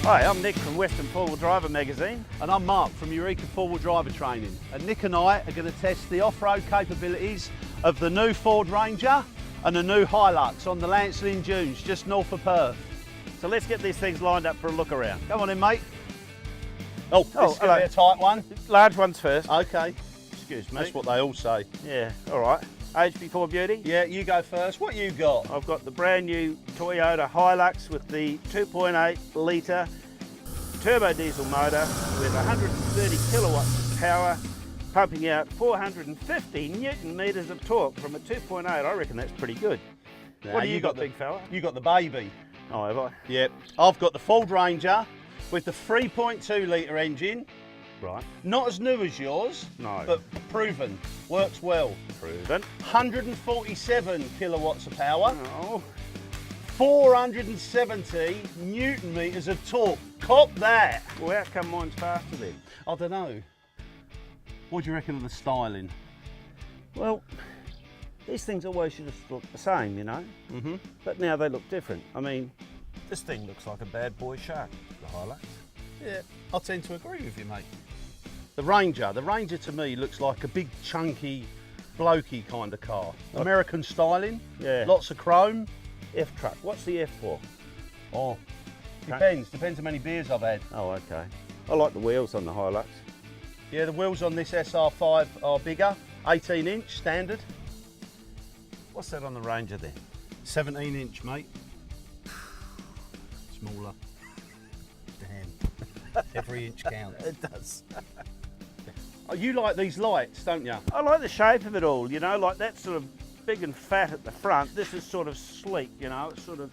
Hi, I'm Nick from Western Four-Wheel Driver magazine. And I'm Mark from Eureka Four-Wheel Driver Training. And Nick and I are going to test the off-road capabilities of the new Ford Ranger and the new Hilux on the Lancelin Dunes just north of Perth. So let's get these things lined up for a look around. Come on in, mate. Oh, this is going to be a tight one. Large ones first. Okay, Excuse me. that's what they all say. Yeah, all right. Age before beauty. Yeah, you go first. What you got? I've got the brand new Toyota Hilux with the 2.8 litre turbo diesel motor with 130 kilowatts of power, pumping out 450 newton meters of torque from a 2.8. I reckon that's pretty good. Now, What do you got, big fella? You got the baby. Oh, have I? Yep. I've got the Ford Ranger with the 3.2 litre engine. Right. Not as new as yours, No. but proven. Works well. Proven. 147 kilowatts of power. Oh. 470 newton meters of torque. Cop that. Well, how come mine's faster then? I don't know. What do you reckon of the styling? Well, these things always should have looked the same, you know? Mm-hmm. But now they look different. I mean, this thing looks like a bad boy shark, the Hilux. Yeah, I tend to agree with you, mate. The Ranger to me looks like a big, chunky, blokey kind of car. American styling, Yeah. lots of chrome. F truck. What's the F for? Oh, depends how many beers I've had. Oh, okay. I like the wheels on the Hilux. Yeah, the wheels on this SR5 are bigger, 18 inch standard. What's that on the Ranger then? 17 inch, mate. Smaller. Damn. Every inch counts. It does. Oh, you like these lights, don't you? I like the shape of it all, you know, like that sort of big and fat at the front. This is sort of sleek, you know, it's sort of...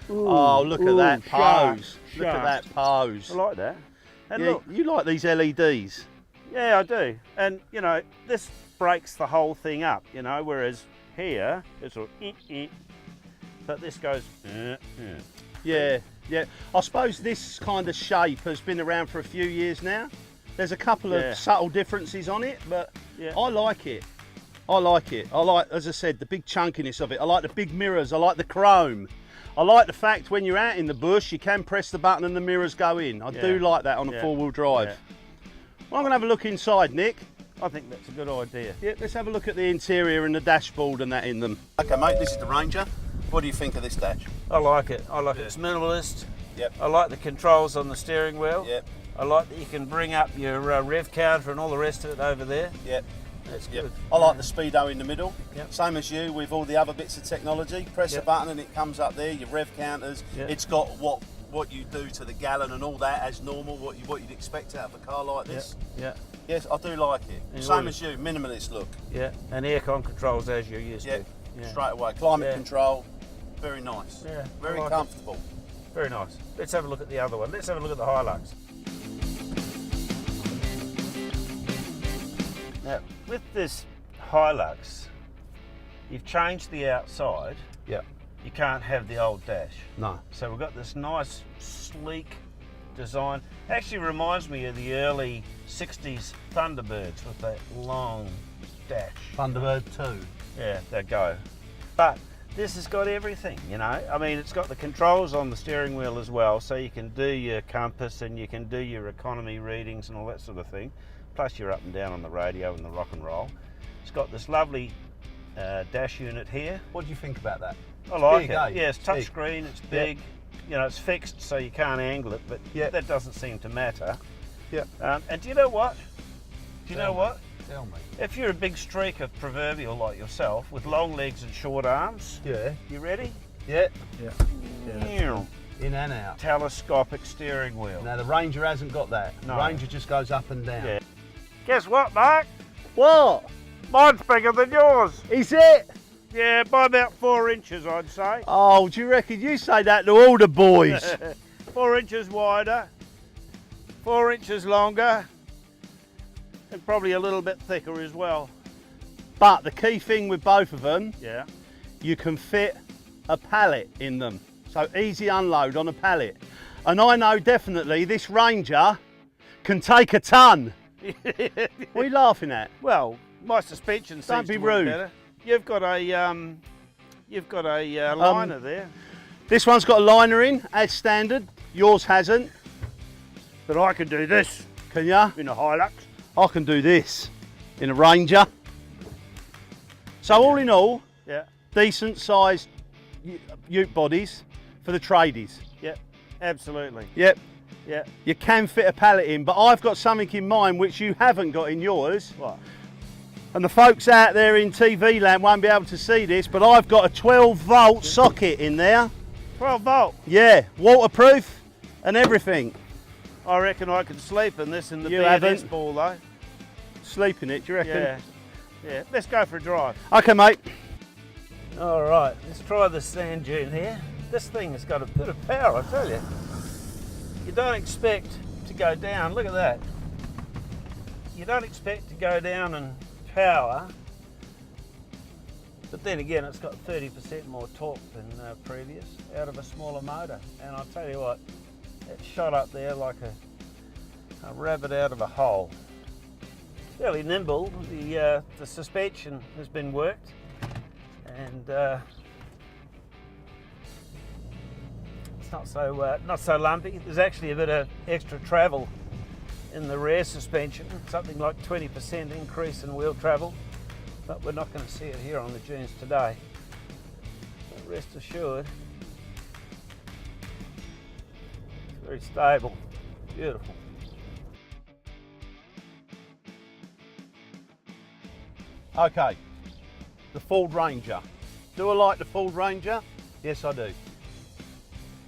Oh, look at that shark, pose. Look at shark. that pose. I like that. And Yeah, look, you like these LEDs. yeah, I do. And, you know, this breaks the whole thing up, you know, whereas here, it's sort of... But this goes... Yeah, yeah. I suppose this kind of shape has been around for a few years now. There's a couple Yeah. of subtle differences on it, but Yeah. I like it. I like it. I like, as I said, the big chunkiness of it. I like the big mirrors. I like the chrome. I like the fact when you're out in the bush, you can press the button and the mirrors go in. I do like that on a Yeah. four-wheel drive. Yeah. Well, I'm going to have a look inside, Nick. I think that's a good idea. Yeah, let's have a look at the interior and the dashboard and that in them. Okay, mate, this is the Ranger. What do you think of this dash? I like it. I like it's minimalist. Yep. I like the controls on the steering wheel. Yep. I like that you can bring up your rev counter and all the rest of it over there. Yep. That's Yep. good. I like the speedo in the middle. Yep. Same as you with all the other bits of technology. Press Yep. a button and it comes up there, your rev counters. Yep. It's got what you do to the gallon and all that as normal, what you'd expect out of a car like this. Yeah, Yes, I do like it. And Same all- as you, minimalist look. yeah. And aircon controls as you're used Yeah. to. Yeah. Straight away. Climate Yeah. control, very nice. Yeah, I Very like it. comfortable. Very nice. Let's have a look at the other one. Let's have a look at the Hilux. Now, with this Hilux, you've changed the outside. Yeah. You can't have the old dash. No. So we've got this nice, sleek design. Actually reminds me of the early 60s Thunderbirds with that long dash. Thunderbird 2. Yeah, they go. But this has got everything, you know. I mean, it's got the controls on the steering wheel as well, so you can do your compass and you can do your economy readings and all that sort of thing. Plus you're up and down on the radio and the rock and roll. It's got this lovely dash unit here. What do you think about that? I like big, it. eh? Yeah, it's Big. touchscreen, it's big. You know, it's fixed so you can't angle it, but that doesn't seem to matter. Yeah. And do you know what? Do you know what? Tell me. If you're a big streak of proverbial like yourself with long legs and short arms, Yeah. you ready? Yeah. Yeah. In and out. Telescopic steering wheel. Now the Ranger hasn't got that. No. The Ranger just goes up and down. Yeah. Guess what, Mark? What? Mine's bigger than yours. Is it? Yeah, by about 4 inches, I'd say. Oh, do you reckon you say that to all the boys? 4 inches wider, 4 inches longer, and probably a little bit thicker as well. But the key thing with both of them, Yeah. you can fit a pallet in them. So easy unload on a pallet. And I know definitely this Ranger can take a ton. What are you laughing at? Well, my suspension seems Don't be to work rude. better. You've got a liner there. This one's got a liner in as standard. Yours hasn't. But I can do this Can ya? in a Hilux. I can do this in a Ranger. So all in all, Yeah, decent sized ute bodies for the tradies. yeah, absolutely. Yep, Yeah. you can fit a pallet in, but I've got something in mind which you haven't got in yours. What? And the folks out there in TV land won't be able to see this, but I've got a 12-volt socket in there. 12 volt. Yeah, waterproof and everything. I reckon I could sleep in this in the You BNS haven't. ball though. Sleep in it, do you reckon? Yeah. Yeah. Let's go for a drive. Okay, mate. All right, let's try the sand dune here. This thing has got a bit of power, I tell you. You don't expect to go down, look at that. You don't expect to go down in power, but then again, it's got 30% more torque than previous out of a smaller motor. And I'll tell you what, it shot up there like a rabbit out of a hole. Fairly nimble. The suspension has been worked, and it's not so lumpy. There's actually a bit of extra travel in the rear suspension, something like 20% increase in wheel travel, but we're not going to see it here on the dunes today. But rest assured, it's very stable, beautiful. Okay, the Ford Ranger. Do I like the Ford Ranger? Yes, I do.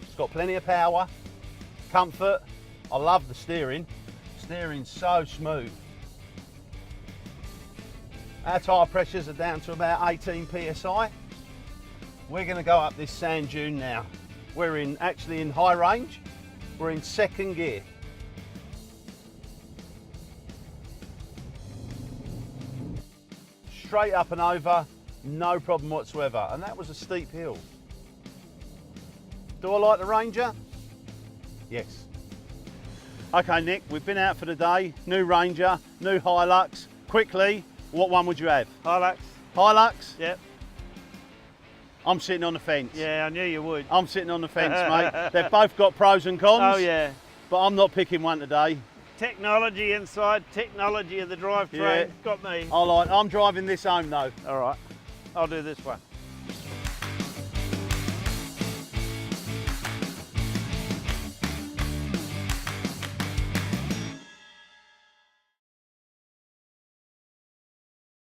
It's got plenty of power, comfort. I love the steering. Steering's so smooth. Our tyre pressures are down to about 18 psi. We're going to go up this sand dune now. We're actually in high range. We're in second gear. Straight up and over, no problem whatsoever. And that was a steep hill. Do I like the Ranger? Yes. Okay, Nick, we've been out for the day. New Ranger, new Hilux. Quickly, what one would you have? Hilux. Hilux? Yep. I'm sitting on the fence. Yeah, I knew you would. I'm sitting on the fence, mate. They've both got pros and cons. Oh yeah. But I'm not picking one today. Technology inside, technology of the drivetrain. Yeah. Got me. I'm driving this home though. All right. I'll do this one.